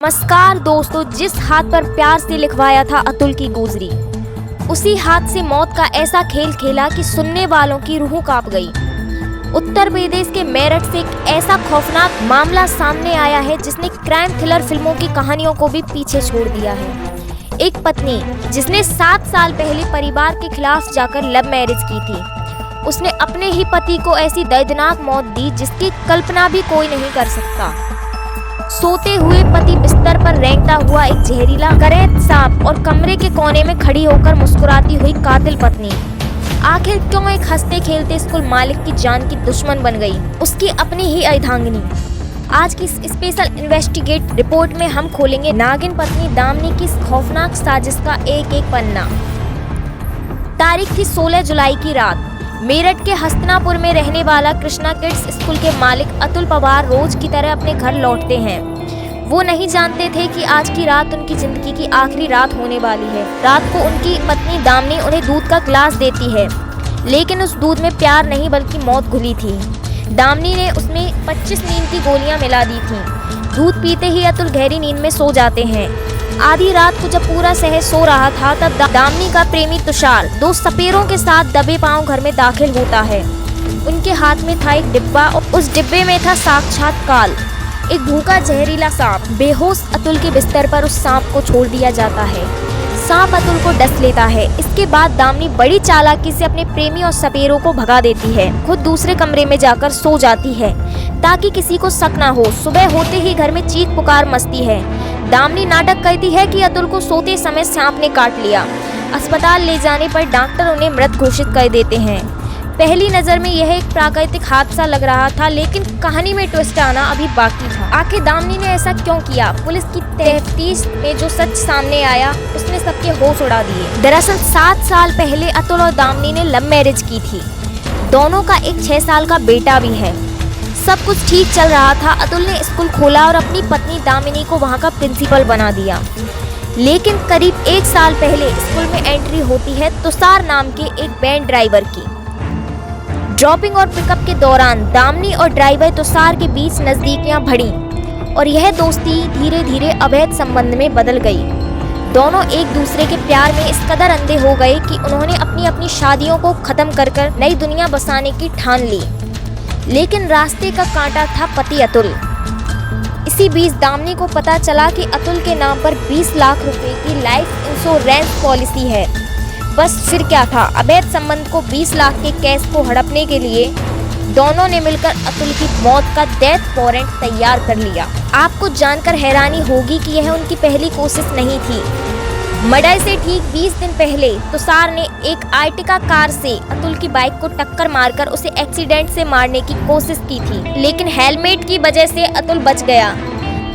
नमस्कार दोस्तों, जिस हाथ पर प्यार से लिखवाया था अतुल की गुजरी, उसी हाथ से मौत का ऐसा खेल खेला कि सुनने वालों की रूह कांप गई। उत्तर प्रदेश के मेरठ से एक ऐसा खौफनाक मामला सामने आया है जिसने क्राइम थ्रिलर फिल्मों की कहानियों को भी पीछे छोड़ दिया है। एक पत्नी जिसने 7 साल पहले परिवार के खिलाफ जाकर लव मैरिज की थी, उसने अपने ही पति को ऐसी दर्दनाक मौत दी जिसकी कल्पना भी कोई नहीं कर सकता। सोते हुए पति बिस्तर पर रेंगता हुआ एक जहरीला करैत सांप और कमरे के कोने में खड़ी होकर मुस्कुराती हुई कातिल पत्नी आखिर क्यों एक हंसते खेलते स्कूल मालिक की जान की दुश्मन बन गई, उसकी अपनी ही अर्धांगिनी। आज की स्पेशल इन्वेस्टिगेट रिपोर्ट में हम खोलेंगे नागिन पत्नी दामिनी की खौफनाक साजिश का एक एक पन्ना। तारीख थी 16 जुलाई की रात। मेरठ के हस्तिनापुर में रहने वाला कृष्णा किड्स स्कूल के मालिक अतुल पवार रोज की तरह अपने घर लौटते हैं। वो नहीं जानते थे कि आज की रात उनकी जिंदगी की आखिरी रात होने वाली है। रात को उनकी पत्नी दामिनी उन्हें दूध का गिलास देती है, लेकिन उस दूध में प्यार नहीं बल्कि मौत घुली थी। दामिनी ने उसमें 25 नींद की गोलियां मिला दी थीं। दूध पीते ही अतुल गहरी नींद में सो जाते हैं। आधी रात को जब पूरा शहर सो रहा था तब दामिनी का प्रेमी तुषार 2 सपेरों के साथ दबे पांव घर में दाखिल होता है। उनके हाथ में था एक डिब्बा और उस डिब्बे में था साक्षात काल, एक भूखा जहरीला सांप। बेहोश अतुल के बिस्तर पर उस सांप को छोड़ दिया जाता है। सांप अतुल को डस लेता है। इसके बाद दामिनी बड़ी चालाकी से अपने प्रेमी और सपेरों को भगा देती है। खुद दूसरे कमरे में जाकर सो जाती है ताकि किसी को शक ना हो। सुबह होते ही घर में चीख पुकार मचती है। दामिनी नाटक करती है कि अतुल को सोते समय सांप ने काट लिया। अस्पताल ले जाने पर डॉक्टर उन्हें मृत घोषित कर देते हैं। पहली नजर में यह एक प्राकृतिक हादसा लग रहा था, लेकिन कहानी में ट्विस्ट आना अभी बाकी था। आखिर दामिनी ने ऐसा क्यों किया? पुलिस की तफ्तीश में जो सच सामने आया उसने सबके होश उड़ा दिए। दरअसल 7 साल पहले अतुल और दामिनी ने लव मैरिज की थी। दोनों का एक 6 साल का बेटा भी है। सब कुछ ठीक चल रहा था। अतुल ने स्कूल खोला और अपनी पत्नी दामिनी को वहाँ का प्रिंसिपल बना दिया। लेकिन करीब 1 साल पहले स्कूल में एंट्री होती है तुषार नाम के एक वैन ड्राइवर की। ड्रॉपिंग और पिकअप के दौरान दामिनी और ड्राइवर तुषार के बीच नजदीकियां बढ़ी और यह दोस्ती धीरे धीरे अवैध संबंध में बदल गई। दोनों एक दूसरे के प्यार में इस कदर अंधे हो गए कि उन्होंने अपनी अपनी शादियों को खत्म कर नई दुनिया बसाने की ठान ली। लेकिन रास्ते का कांटा था पति अतुल। इसी बीच दामिनी को पता चला कि अतुल के नाम पर 20 लाख रुपए की लाइफ इंश्योरेंस पॉलिसी है। बस फिर क्या था, अवैध संबंध को 20 लाख के केस को हड़पने के लिए दोनों ने मिलकर अतुल की मौत का डेथ वारंट तैयार कर लिया। आपको जानकर हैरानी होगी कि यह उनकी पहली कोशिश नहीं थी। मर्डर से ठीक 20 दिन पहले तुषार ने एक आर्टिका कार से अतुल की बाइक को टक्कर मारकर उसे एक्सीडेंट से मारने की कोशिश की थी, लेकिन हेलमेट की वजह से अतुल बच गया।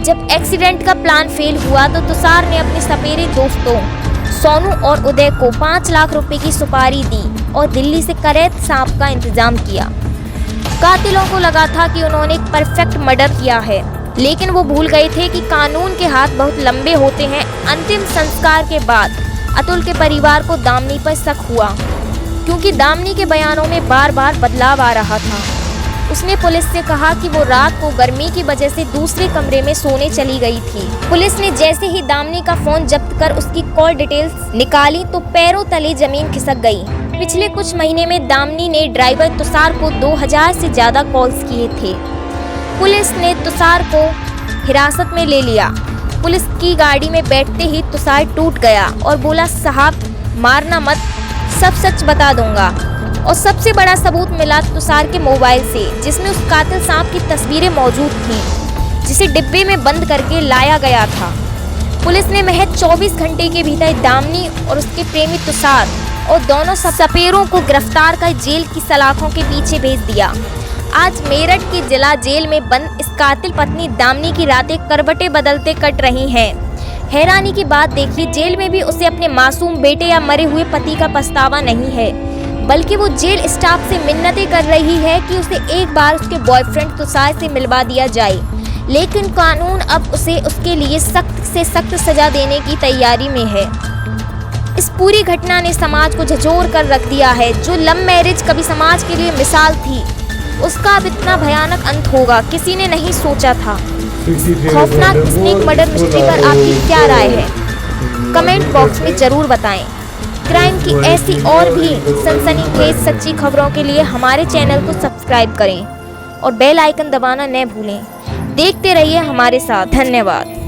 जब एक्सीडेंट का प्लान फेल हुआ तो तुषार ने अपने सपेरे दोस्तों सोनू और उदय को 5 लाख रुपए की सुपारी दी और दिल्ली से करैत सांप का इंतजाम किया। कातिलों को लगा था कि उन्होंने एक परफेक्ट मर्डर किया है, लेकिन वो भूल गए थे कि कानून के हाथ बहुत लंबे होते हैं। अंतिम संस्कार के बाद अतुल के परिवार को दामिनी पर शक हुआ, क्योंकि दामिनी के बयानों में बार बार बदलाव आ रहा था। उसने पुलिस से कहा कि वो रात को गर्मी की वजह से दूसरे कमरे में सोने चली गई थी। पुलिस ने जैसे ही दामिनी का फोन जब्त कर उसकी कॉल डिटेल्स निकाली तो पैरों तले जमीन खिसक गई। पिछले कुछ महीने में दामिनी ने ड्राइवर तुषार को 2000 से ज्यादा कॉल्स किए थे। पुलिस ने तुषार को हिरासत में ले लिया। पुलिस की गाड़ी में बैठते ही तुषार टूट गया और बोला, साहब मारना मत, सब सच बता दूंगा। और सबसे बड़ा सबूत मिला तुषार के मोबाइल से, जिसमें उस कातिल सांप की तस्वीरें मौजूद थीं, जिसे डिब्बे में बंद करके लाया गया था। पुलिस ने महज 24 घंटे के भीतर दामिनी और उसके प्रेमी तुषार और दोनों सपेरों को गिरफ्तार कर जेल की सलाखों के पीछे भेज दिया। आज मेरठ की जिला जेल में बंद इस कातिल पत्नी दामिनी की रातें करवटें बदलते कट रही हैं। हैरानी की बात देखिए, जेल में भी उसे अपने मासूम बेटे या मरे हुए पति का पछतावा नहीं है, बल्कि वो जेल स्टाफ से मिन्नतें कर रही है कि उसे एक बार उसके बॉयफ्रेंड तुषार से मिलवा दिया जाए। लेकिन कानून अब उसे उसके लिए सख्त से सख्त सजा देने की तैयारी में है। इस पूरी घटना ने समाज को झंझोर कर रख दिया है। जो लव मैरिज कभी समाज के लिए मिसाल थी, उसका अब इतना भयानक अंत होगा किसी ने नहीं सोचा था। खौफनाक स्नेक मर्डर मिस्ट्री पर आपकी क्या राय है, कमेंट बॉक्स में जरूर बताएं। क्राइम की ऐसी और भी सनसनीखेज सच्ची खबरों के लिए हमारे चैनल को सब्सक्राइब करें और बेल आइकन दबाना न भूलें। देखते रहिए हमारे साथ। धन्यवाद।